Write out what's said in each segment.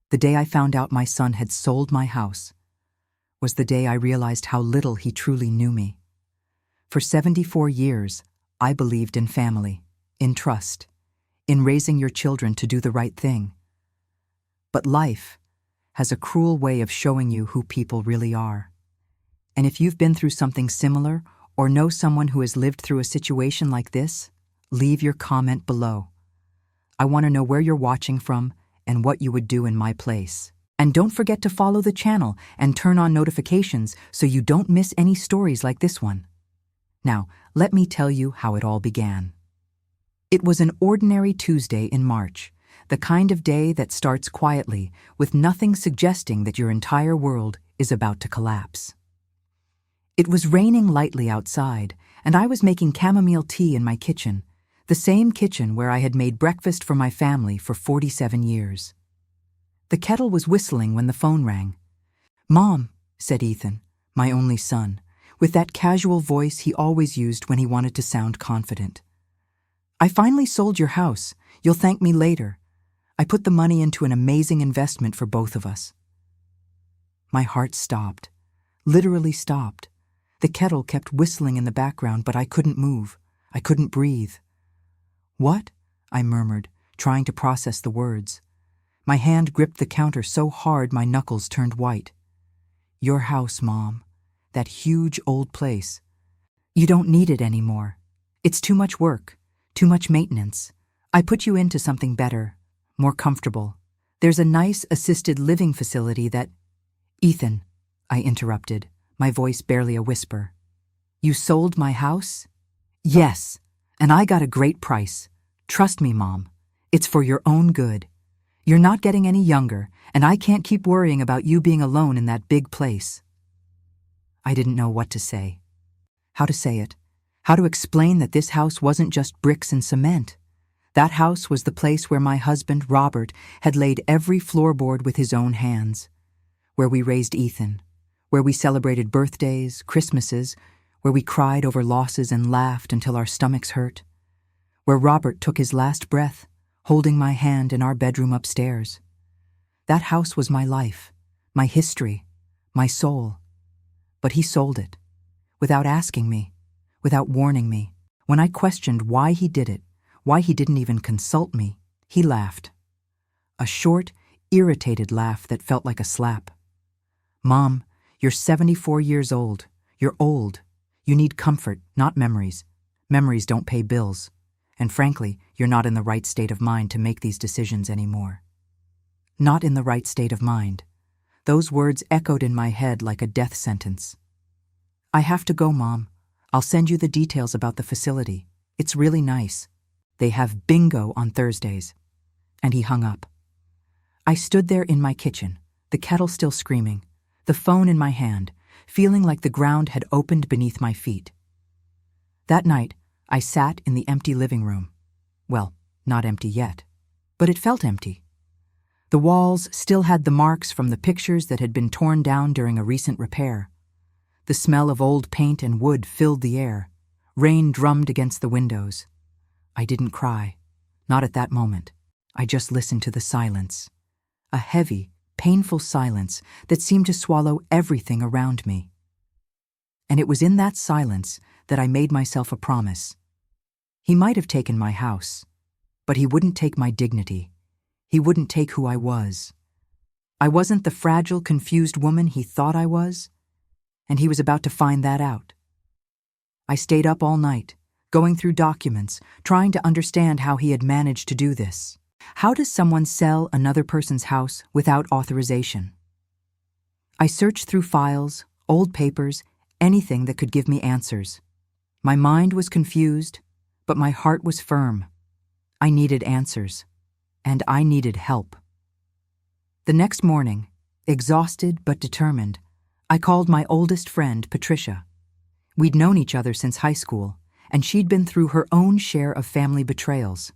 The day I found out my son had sold my house was the day I realized how little he truly knew me. For 74 years, I believed in family, in trust, in raising your children to do the right thing. But life has a cruel way of showing you who people really are. And if you've been through something similar or know someone who has lived through a situation like this, leave your comment below. I want to know where you're watching from and what you would do in my place. And don't forget to follow the channel and turn on notifications so you don't miss any stories like this one. Now, let me tell you how it all began. It was an ordinary Tuesday in March, the kind of day that starts quietly, with nothing suggesting that your entire world is about to collapse. It was raining lightly outside, and I was making chamomile tea in my kitchen, the same kitchen where I had made breakfast for my family for 47 years. The kettle was whistling when the phone rang. "Mom," said Ethan, my only son, with that casual voice he always used when he wanted to sound confident. "I finally sold your house. You'll thank me later. I put the money into an amazing investment for both of us." My heart stopped, literally stopped. The kettle kept whistling in the background, but I couldn't move. I couldn't breathe. "What?" I murmured, trying to process the words. My hand gripped the counter so hard my knuckles turned white. "Your house, Mom. That huge old place. You don't need it anymore. It's too much work, too much maintenance. I put you into something better, more comfortable. There's a nice assisted living facility that—" "Ethan," I interrupted, my voice barely a whisper. "You sold my house?" "Yes, and I got a great price. Trust me, Mom. It's for your own good. You're not getting any younger, and I can't keep worrying about you being alone in that big place." I didn't know what to say. How to say it. How to explain that this house wasn't just bricks and cement. That house was the place where my husband, Robert, had laid every floorboard with his own hands. Where we raised Ethan. Where we celebrated birthdays, Christmases, where we cried over losses and laughed until our stomachs hurt. Where Robert took his last breath, holding my hand in our bedroom upstairs. That house was my life, my history, my soul. But he sold it, without asking me, without warning me. When I questioned why he did it, why he didn't even consult me, he laughed. A short, irritated laugh that felt like a slap. "Mom, you're 74 years old. You're old. You need comfort, not memories. Memories don't pay bills. And frankly, you're not in the right state of mind to make these decisions anymore." Not in the right state of mind. Those words echoed in my head like a death sentence. "I have to go, Mom. I'll send you the details about the facility. It's really nice. They have bingo on Thursdays." And he hung up. I stood there in my kitchen, the kettle still screaming, the phone in my hand, feeling like the ground had opened beneath my feet. That night, I sat in the empty living room. Well, not empty yet, but it felt empty. The walls still had the marks from the pictures that had been torn down during a recent repair. The smell of old paint and wood filled the air. Rain drummed against the windows. I didn't cry, not at that moment. I just listened to the silence. A heavy, painful silence that seemed to swallow everything around me. And it was in that silence that I made myself a promise. He might have taken my house, but he wouldn't take my dignity. He wouldn't take who I was. I wasn't the fragile, confused woman he thought I was, and he was about to find that out. I stayed up all night, going through documents, trying to understand how he had managed to do this. How does someone sell another person's house without authorization? I searched through files, old papers, anything that could give me answers. My mind was confused, but my heart was firm. I needed answers, and I needed help. The next morning, exhausted but determined, I called my oldest friend, Patricia. We'd known each other since high school, and she'd been through her own share of family betrayals.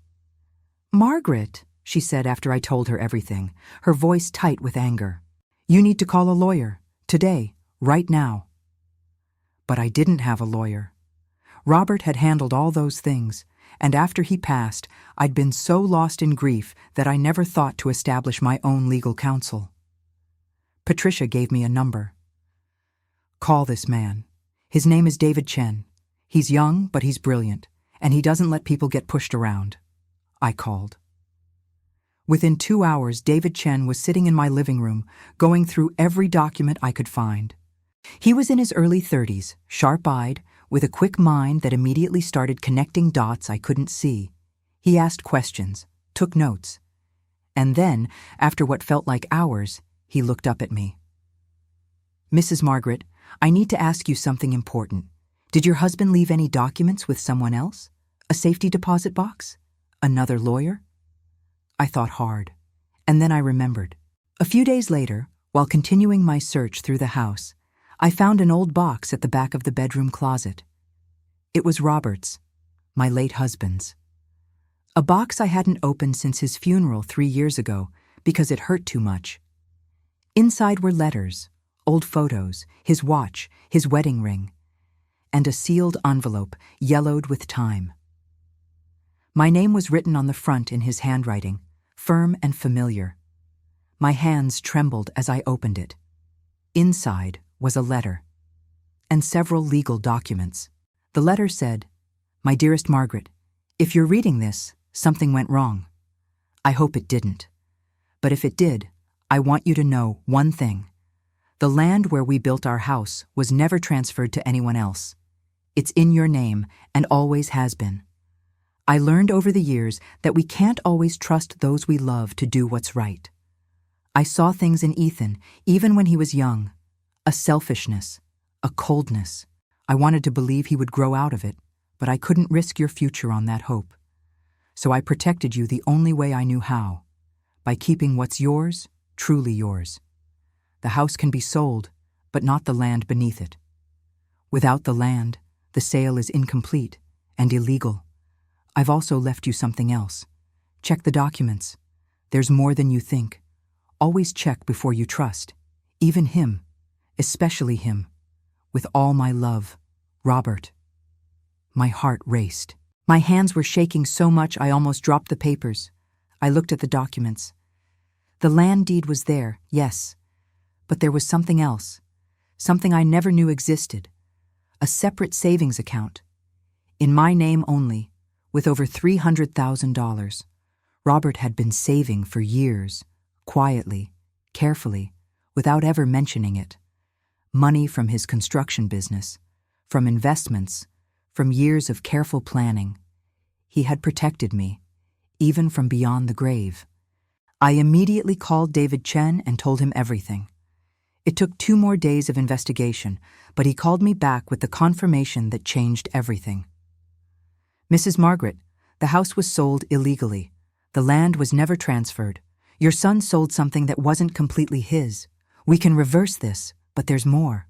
"Margaret," she said after I told her everything, her voice tight with anger, "you need to call a lawyer, today, right now." But I didn't have a lawyer. Robert had handled all those things, and after he passed, I'd been so lost in grief that I never thought to establish my own legal counsel. Patricia gave me a number. Call this man. His name is David Chen. He's young, but he's brilliant, and he doesn't let people get pushed around. I called. Within 2 hours, David Chen was sitting in my living room, going through every document I could find. He was in his early 30s, sharp-eyed, with a quick mind that immediately started connecting dots I couldn't see. He asked questions, took notes. And then, after what felt like hours, he looked up at me. Mrs. Margaret, I need to ask you something important. Did your husband leave any documents with someone else? A safety deposit box? Another lawyer? I thought hard, and then I remembered. A few days later, while continuing my search through the house, I found an old box at the back of the bedroom closet. It was Robert's, my late husband's. A box I hadn't opened since his funeral 3 years ago because it hurt too much. Inside were letters, old photos, his watch, his wedding ring, and a sealed envelope yellowed with time. My name was written on the front in his handwriting, firm and familiar. My hands trembled as I opened it. Inside was a letter, and several legal documents. The letter said, "My dearest Margaret, if you're reading this, something went wrong. I hope it didn't. But if it did, I want you to know one thing. The land where we built our house was never transferred to anyone else. It's in your name and always has been. I learned over the years that we can't always trust those we love to do what's right. I saw things in Ethan, even when he was young. A selfishness, a coldness. I wanted to believe he would grow out of it, but I couldn't risk your future on that hope. So I protected you the only way I knew how, by keeping what's yours, truly yours. The house can be sold, but not the land beneath it. Without the land, the sale is incomplete and illegal. I've also left you something else. Check the documents. There's more than you think. Always check before you trust. Even him, especially him. With all my love, Robert." My heart raced. My hands were shaking so much I almost dropped the papers. I looked at the documents. The land deed was there, yes, but there was something else, something I never knew existed. A separate savings account. In my name only, with over $300,000. Robert had been saving for years, quietly, carefully, without ever mentioning it. Money from his construction business, from investments, from years of careful planning. He had protected me, even from beyond the grave. I immediately called David Chen and told him everything. It took 2 more days of investigation, but he called me back with the confirmation that changed everything. "Mrs. Margaret, the house was sold illegally. The land was never transferred. Your son sold something that wasn't completely his. We can reverse this, but there's more."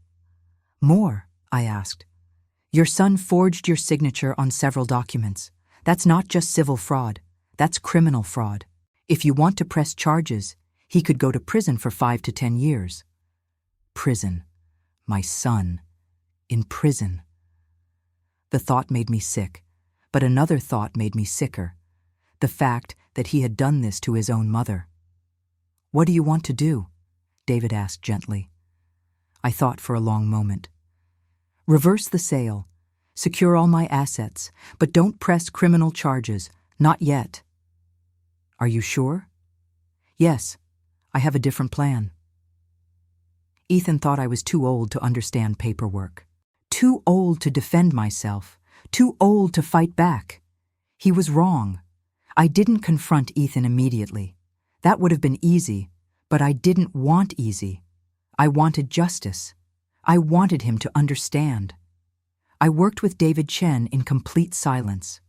"More?" I asked. "Your son forged your signature on several documents. That's not just civil fraud. That's criminal fraud. If you want to press charges, he could go to prison for 5 to 10 years. Prison. My son. In prison. The thought made me sick, but another thought made me sicker. The fact that he had done this to his own mother. "What do you want to do?" David asked gently. I thought for a long moment. "Reverse the sale. Secure all my assets, but don't press criminal charges. Not yet." "Are you sure?" "Yes. I have a different plan." Ethan thought I was too old to understand paperwork. Too old to defend myself. Too old to fight back. He was wrong. I didn't confront Ethan immediately. That would have been easy, but I didn't want easy. I wanted justice. I wanted him to understand. I worked with David Chen in complete silence.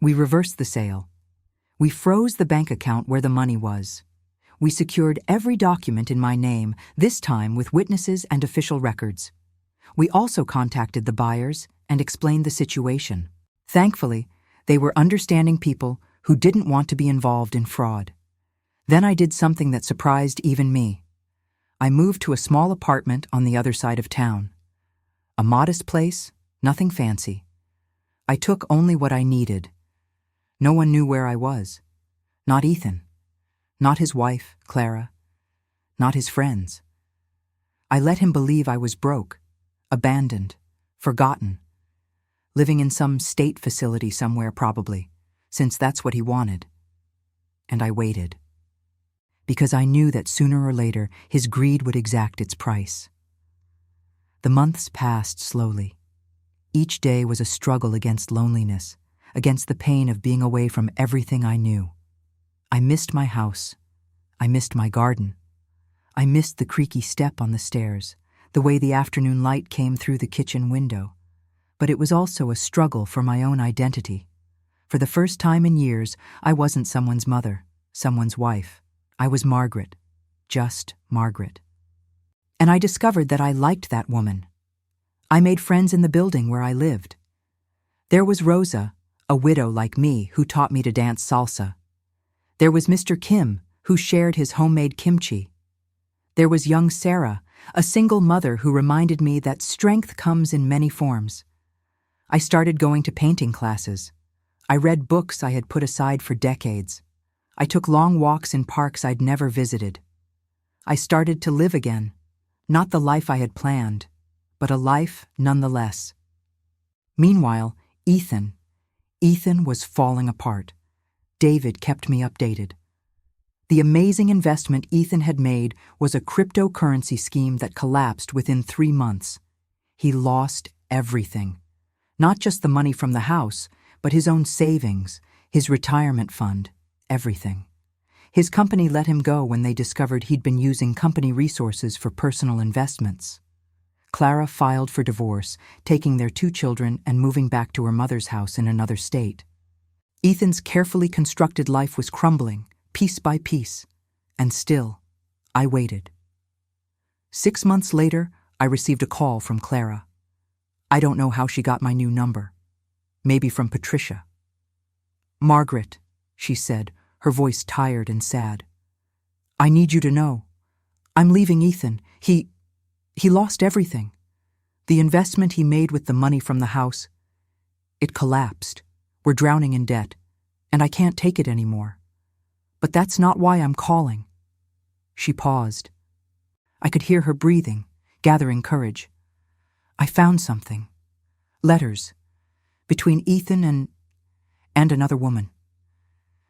We reversed the sale. We froze the bank account where the money was. We secured every document in my name, this time with witnesses and official records. We also contacted the buyers and explained the situation. Thankfully, they were understanding people who didn't want to be involved in fraud. Then I did something that surprised even me. I moved to a small apartment on the other side of town. A modest place, nothing fancy. I took only what I needed: No one knew where I was. Not Ethan. Not his wife, Clara. Not his friends. I let him believe I was broke, abandoned, forgotten, living in some state facility somewhere probably, since that's what he wanted. And I waited. Because I knew that sooner or later his greed would exact its price. The months passed slowly. Each day was a struggle against loneliness, against the pain of being away from everything I knew. I missed my house. I missed my garden. I missed the creaky step on the stairs, the way the afternoon light came through the kitchen window. But it was also a struggle for my own identity. For the first time in years, I wasn't someone's mother, someone's wife. I was Margaret, just Margaret. And I discovered that I liked that woman. I made friends in the building where I lived. There was Rosa, a widow like me, who taught me to dance salsa. There was Mr. Kim, who shared his homemade kimchi. There was young Sarah, a single mother who reminded me that strength comes in many forms. I started going to painting classes. I read books I had put aside for decades. I took long walks in parks I'd never visited. I started to live again, not the life I had planned, but a life nonetheless. Meanwhile, Ethan was falling apart. David kept me updated. The amazing investment Ethan had made was a cryptocurrency scheme that collapsed within 3 months. He lost everything. Not just the money from the house, but his own savings, his retirement fund, everything. His company let him go when they discovered he'd been using company resources for personal investments. Clara filed for divorce, taking their 2 children and moving back to her mother's house in another state. Ethan's carefully constructed life was crumbling, piece by piece, and still, I waited. 6 months later, I received a call from Clara. I don't know how she got my new number. Maybe from Patricia. "Margaret," she said, her voice tired and sad. "I need you to know. I'm leaving Ethan. He lost everything. The investment he made with the money from the house, it collapsed. We're drowning in debt, and I can't take it anymore. But that's not why I'm calling." She paused. I could hear her breathing, gathering courage. "I found something. Letters. Between Ethan and another woman.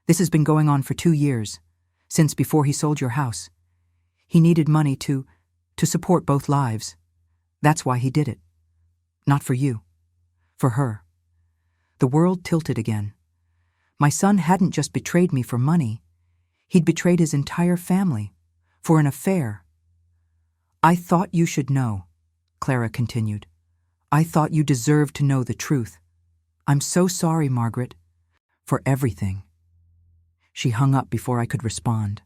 This has been going on for 2 years, since before he sold your house. He needed money to support both lives. That's why he did it. Not for you. For her." The world tilted again. My son hadn't just betrayed me for money. He'd betrayed his entire family, for an affair. "I thought you should know," Clara continued. "I thought you deserved to know the truth. I'm so sorry, Margaret, for everything." She hung up before I could respond.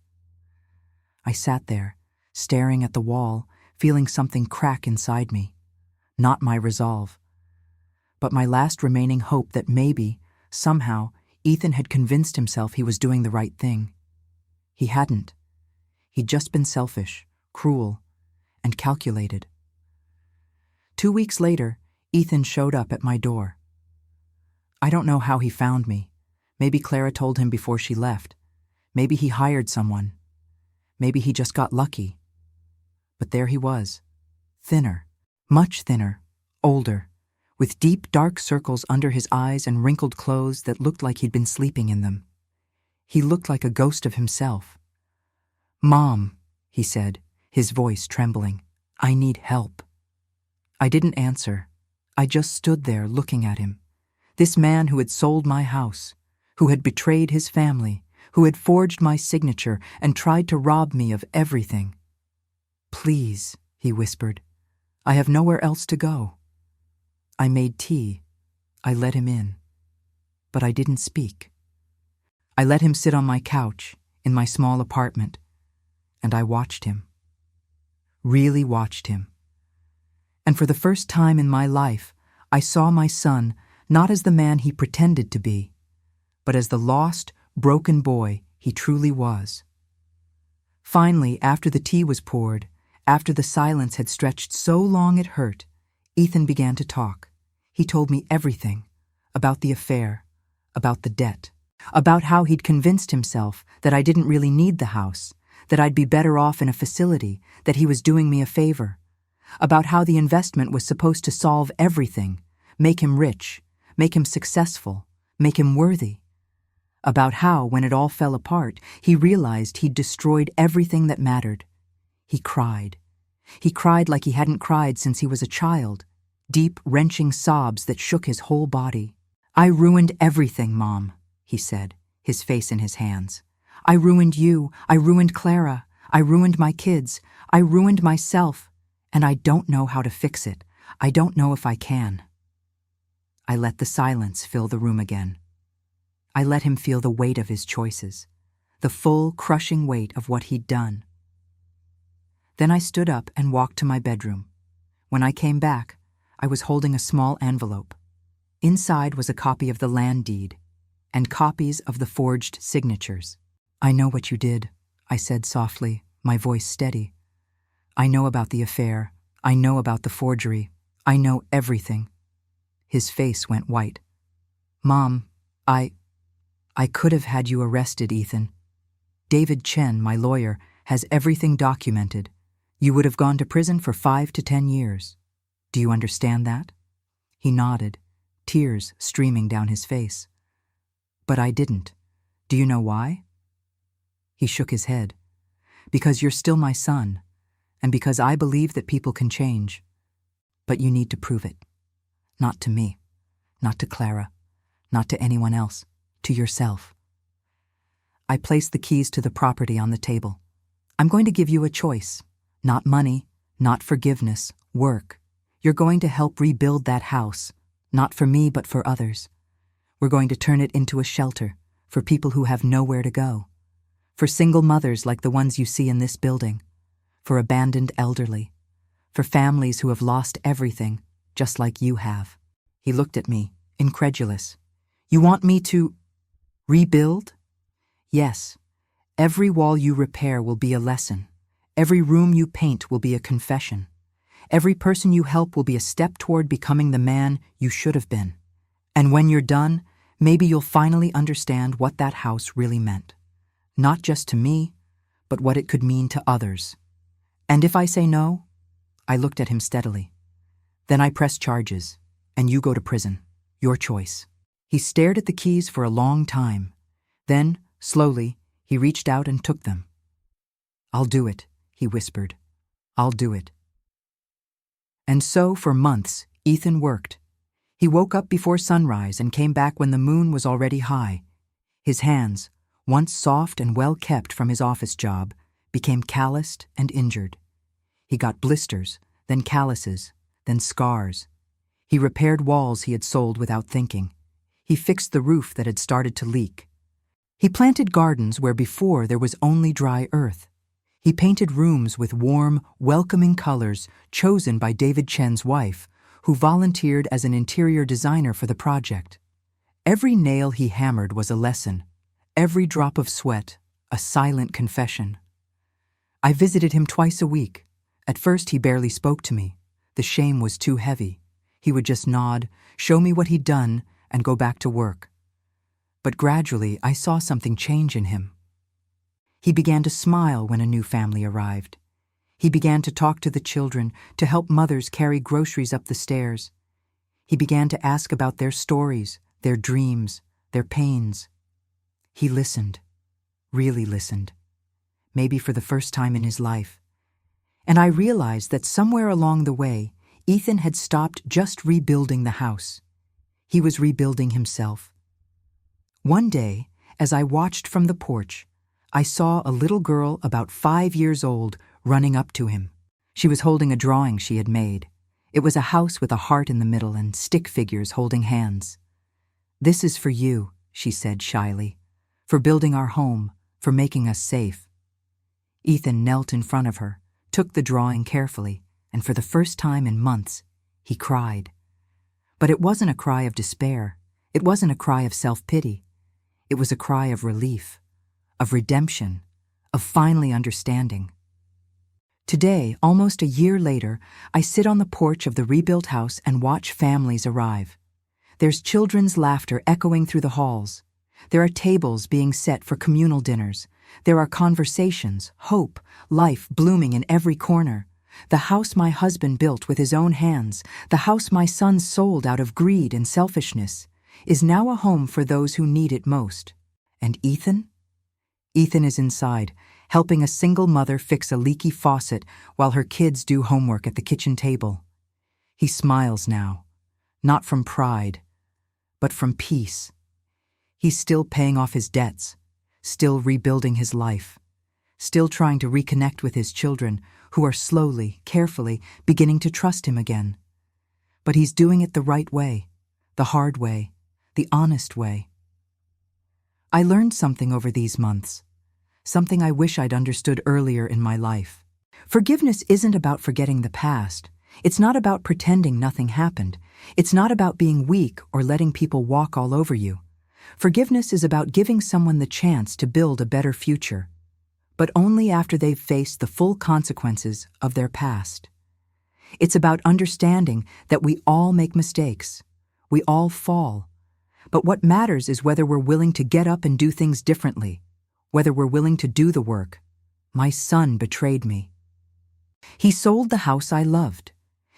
I sat there, staring at the wall, feeling something crack inside me. Not my resolve, but my last remaining hope that maybe, somehow, Ethan had convinced himself he was doing the right thing. He hadn't. He'd just been selfish, cruel, and calculated. 2 weeks later, Ethan showed up at my door. I don't know how he found me. Maybe Clara told him before she left. Maybe he hired someone. Maybe he just got lucky. But there he was, thinner, much thinner, older, with deep dark circles under his eyes and wrinkled clothes that looked like he'd been sleeping in them. He looked like a ghost of himself. "Mom," he said, his voice trembling, "I need help." I didn't answer. I just stood there looking at him. This man who had sold my house, who had betrayed his family, who had forged my signature and tried to rob me of everything. "Please," he whispered, "I have nowhere else to go." I made tea. I let him in. But I didn't speak. I let him sit on my couch in my small apartment, and I watched him. Really watched him. And for the first time in my life, I saw my son not as the man he pretended to be, but as the lost, broken boy he truly was. Finally, after the tea was poured, after the silence had stretched so long it hurt, Ethan began to talk. He told me everything, about the affair, about the debt. about how he'd convinced himself that I didn't really need the house, that I'd be better off in a facility, that he was doing me a favor, about how the investment was supposed to solve everything, make him rich, make him successful, make him worthy, about how, when it all fell apart, he realized he'd destroyed everything that mattered. He cried. He cried like he hadn't cried since he was a child, deep, wrenching sobs that shook his whole body. "I ruined everything, Mom," he said, his face in his hands. "I ruined you. I ruined Clara. I ruined my kids. I ruined myself. And I don't know how to fix it. I don't know if I can." I let the silence fill the room again. I let him feel the weight of his choices, the full, crushing weight of what he'd done. Then I stood up and walked to my bedroom. When I came back, I was holding a small envelope. Inside was a copy of the land deed and copies of the forged signatures. "I know what you did," I said softly, my voice steady. "I know about the affair. I know about the forgery. I know everything." His face went white. "Mom, I could have had you arrested, Ethan. David Chen, my lawyer, has everything documented. You would have gone to prison for 5 to 10 years. Do you understand that?" He nodded, tears streaming down his face. "But I didn't. Do you know why?" He shook his head. "Because you're still my son, and because I believe that people can change. But you need to prove it. Not to me, not to Clara, not to anyone else, to yourself." I placed the keys to the property on the table. "I'm going to give you a choice. Not money, not forgiveness, work. You're going to help rebuild that house, not for me but for others. We're going to turn it into a shelter for people who have nowhere to go, for single mothers like the ones you see in this building, for abandoned elderly, for families who have lost everything, just like you have." He looked at me, incredulous. "You want me to rebuild?" "Yes. Every wall you repair will be a lesson. Every room you paint will be a confession. Every person you help will be a step toward becoming the man you should have been. And when you're done, maybe you'll finally understand what that house really meant. Not just to me, but what it could mean to others. And if I say no," I looked at him steadily, "then I press charges, and you go to prison. Your choice." He stared at the keys for a long time. Then, slowly, he reached out and took them. "I'll do it," he whispered. "I'll do it." And so, for months, Ethan worked. He woke up before sunrise and came back when the moon was already high. His hands, once soft and well-kept from his office job, became calloused and injured. He got blisters, then calluses, then scars. He repaired walls he had sold without thinking. He fixed the roof that had started to leak. He planted gardens where before there was only dry earth. He painted rooms with warm, welcoming colors chosen by David Chen's wife, who volunteered as an interior designer for the project. Every nail he hammered was a lesson. Every drop of sweat, a silent confession. I visited him twice a week. At first he barely spoke to me. The shame was too heavy. He would just nod, show me what he'd done, and go back to work. But gradually I saw something change in him. He began to smile when a new family arrived. He began to talk to the children, to help mothers carry groceries up the stairs. He began to ask about their stories, their dreams, their pains. He listened, really listened, maybe for the first time in his life. And I realized that somewhere along the way, Ethan had stopped just rebuilding the house. He was rebuilding himself. One day, as I watched from the porch, I saw a little girl about 5 years old running up to him. She was holding a drawing she had made. It was a house with a heart in the middle and stick figures holding hands. "This is for you," she said shyly, "for building our home, for making us safe." Ethan knelt in front of her, took the drawing carefully, and for the first time in months, he cried. But it wasn't a cry of despair. It wasn't a cry of self-pity. It was a cry of relief, of redemption, of finally understanding. Today, almost a year later, I sit on the porch of the rebuilt house and watch families arrive. There's children's laughter echoing through the halls. There are tables being set for communal dinners. There are conversations, hope, life blooming in every corner. The house my husband built with his own hands, the house my son sold out of greed and selfishness, is now a home for those who need it most. And Ethan? Ethan is inside, helping a single mother fix a leaky faucet while her kids do homework at the kitchen table. He smiles now, not from pride, but from peace. He's still paying off his debts, still rebuilding his life, still trying to reconnect with his children, who are slowly, carefully beginning to trust him again. But he's doing it the right way, the hard way, the honest way. I learned something over these months, something I wish I'd understood earlier in my life. Forgiveness isn't about forgetting the past. It's not about pretending nothing happened. It's not about being weak or letting people walk all over you. Forgiveness is about giving someone the chance to build a better future, but only after they've faced the full consequences of their past. It's about understanding that we all make mistakes. We all fall. But what matters is whether we're willing to get up and do things differently, whether we're willing to do the work. My son betrayed me. He sold the house I loved.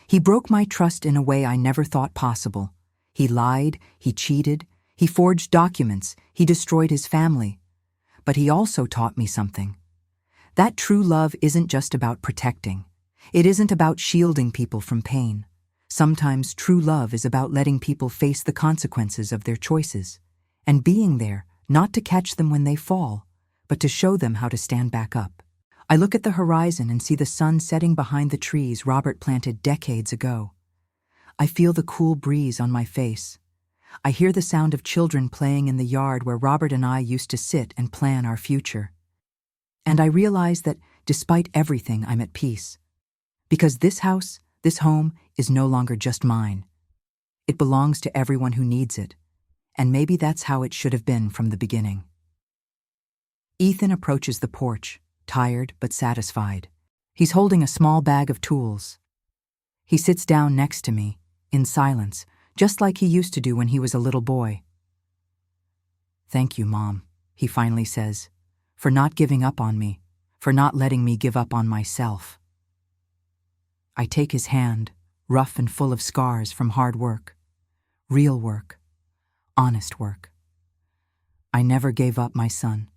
He broke my trust in a way I never thought possible. He lied, he cheated, he forged documents, he destroyed his family. But he also taught me something. That true love isn't just about protecting. It isn't about shielding people from pain. Sometimes true love is about letting people face the consequences of their choices, and being there, not to catch them when they fall, but to show them how to stand back up. I look at the horizon and see the sun setting behind the trees Robert planted decades ago. I feel the cool breeze on my face. I hear the sound of children playing in the yard where Robert and I used to sit and plan our future. And I realize that, despite everything, I'm at peace. Because this house, this home, is no longer just mine. It belongs to everyone who needs it. And maybe that's how it should have been from the beginning. Ethan approaches the porch, tired but satisfied. He's holding a small bag of tools. He sits down next to me, in silence, just like he used to do when he was a little boy. "Thank you, Mom," he finally says, "for not giving up on me, for not letting me give up on myself." I take his hand, rough and full of scars from hard work, real work, honest work. "I never gave up, my son.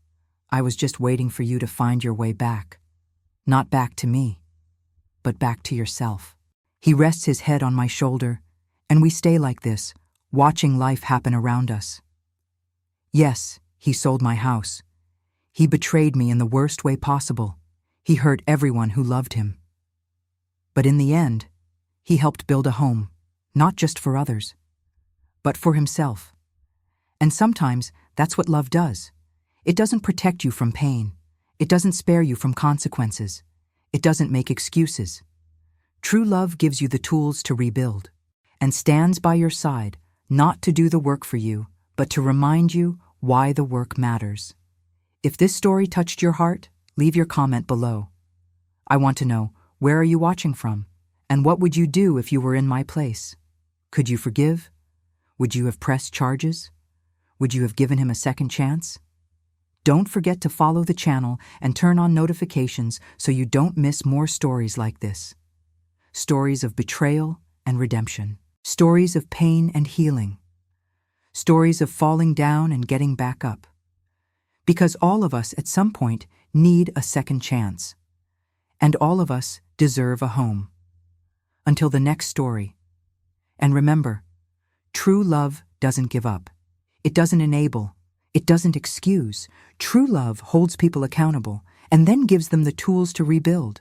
I was just waiting for you to find your way back. Not back to me, but back to yourself." He rests his head on my shoulder, and we stay like this, watching life happen around us. Yes, he sold my house. He betrayed me in the worst way possible. He hurt everyone who loved him. But in the end, he helped build a home, not just for others, but for himself. And sometimes that's what love does. It doesn't protect you from pain. It doesn't spare you from consequences. It doesn't make excuses. True love gives you the tools to rebuild and stands by your side, not to do the work for you, but to remind you why the work matters. If this story touched your heart, leave your comment below. I want to know, where are you watching from? And what would you do if you were in my place? Could you forgive? Would you have pressed charges? Would you have given him a second chance? Don't forget to follow the channel and turn on notifications so you don't miss more stories like this. Stories of betrayal and redemption. Stories of pain and healing. Stories of falling down and getting back up. Because all of us at some point need a second chance. And all of us deserve a home. Until the next story. And remember, true love doesn't give up. It doesn't enable. It doesn't excuse. True love holds people accountable and then gives them the tools to rebuild.